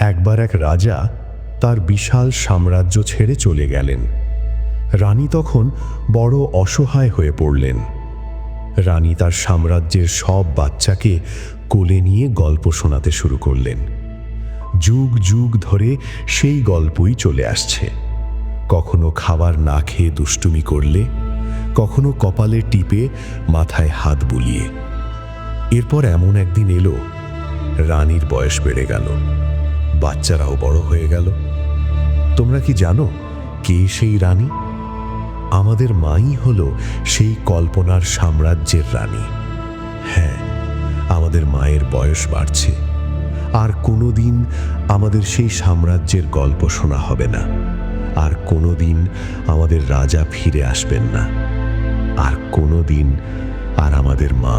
একবার এক রাজা তার বিশাল সাম্রাজ্য ছেড়ে চলে গেলেন। রানী তখন বড় অসহায় হয়ে পড়লেন। রানী তার সাম্রাজ্যের সব বাচ্চাকে কোলে নিয়ে গল্প শোনাতে শুরু করলেন। যুগ যুগ ধরে সেই গল্পই চলে আসছে। কখনো খাবার না খেয়ে দুষ্টুমি করলে, কখনো কপালে টিপে মাথায় হাত বুলিয়ে। এরপর এমন একদিন এলো, রানীর বয়স বেড়ে গেল, বাচ্চারাও বড় হয়ে গেল। তোমরা কি জানো কে সেই রানী? আমাদের মাই হলো সেই কল্পনার সাম্রাজ্যের রানী। হ্যাঁ, আমাদের মায়ের বয়স বাড়ছে, আর কোনোদিন আমাদের সেই সাম্রাজ্যের গল্প শোনা হবে না, আর কোনোদিন আমাদের রাজা ফিরে আসবেন না, আর কোনোদিন আর আমাদের মা